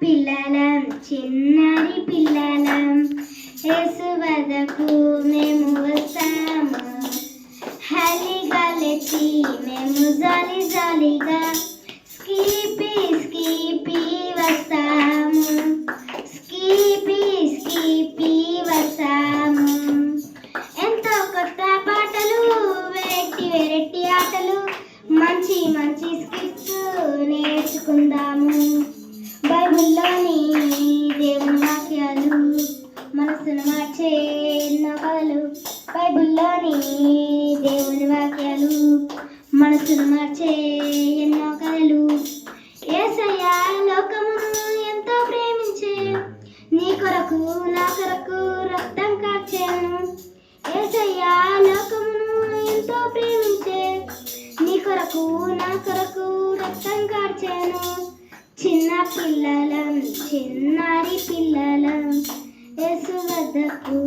పిల్లలం చిన్నారి పిల్లలం యేసు వద్దకు మేము వస్తాము. హలిగా లేచి మేము జాలి జాలిగా స్కీపీ స్కీపీ వస్తాము. స్కీపీ స్కీపీ వస్తాము. ఎంతో కొత్త పాటలు, వెరైటీ వెరైటీ ఆటలు, మంచి మంచి స్కిట్స్ నేర్చుకుందాము. బైబిల్లోని దేవుని వాక్యాలు మనసును మార్చే ఎన్నో కథలు. బైబిల్లోని దేవుని వాక్యాలు మనసును మార్చే ఎన్నో కథలు. యేసయ్య లోకమును ఎంతో ప్రేమించే, నీ కొరకు నా కొరకు రక్తం కార్చెను. యేసయ్య లోకమును ఎంతో ప్రేమించే, నీ కొరకు నా కొరకు రక్తం కార్చెను. చిన్న పిల్లలం చిన్నారి పిల్లలం యేసు వద్దకు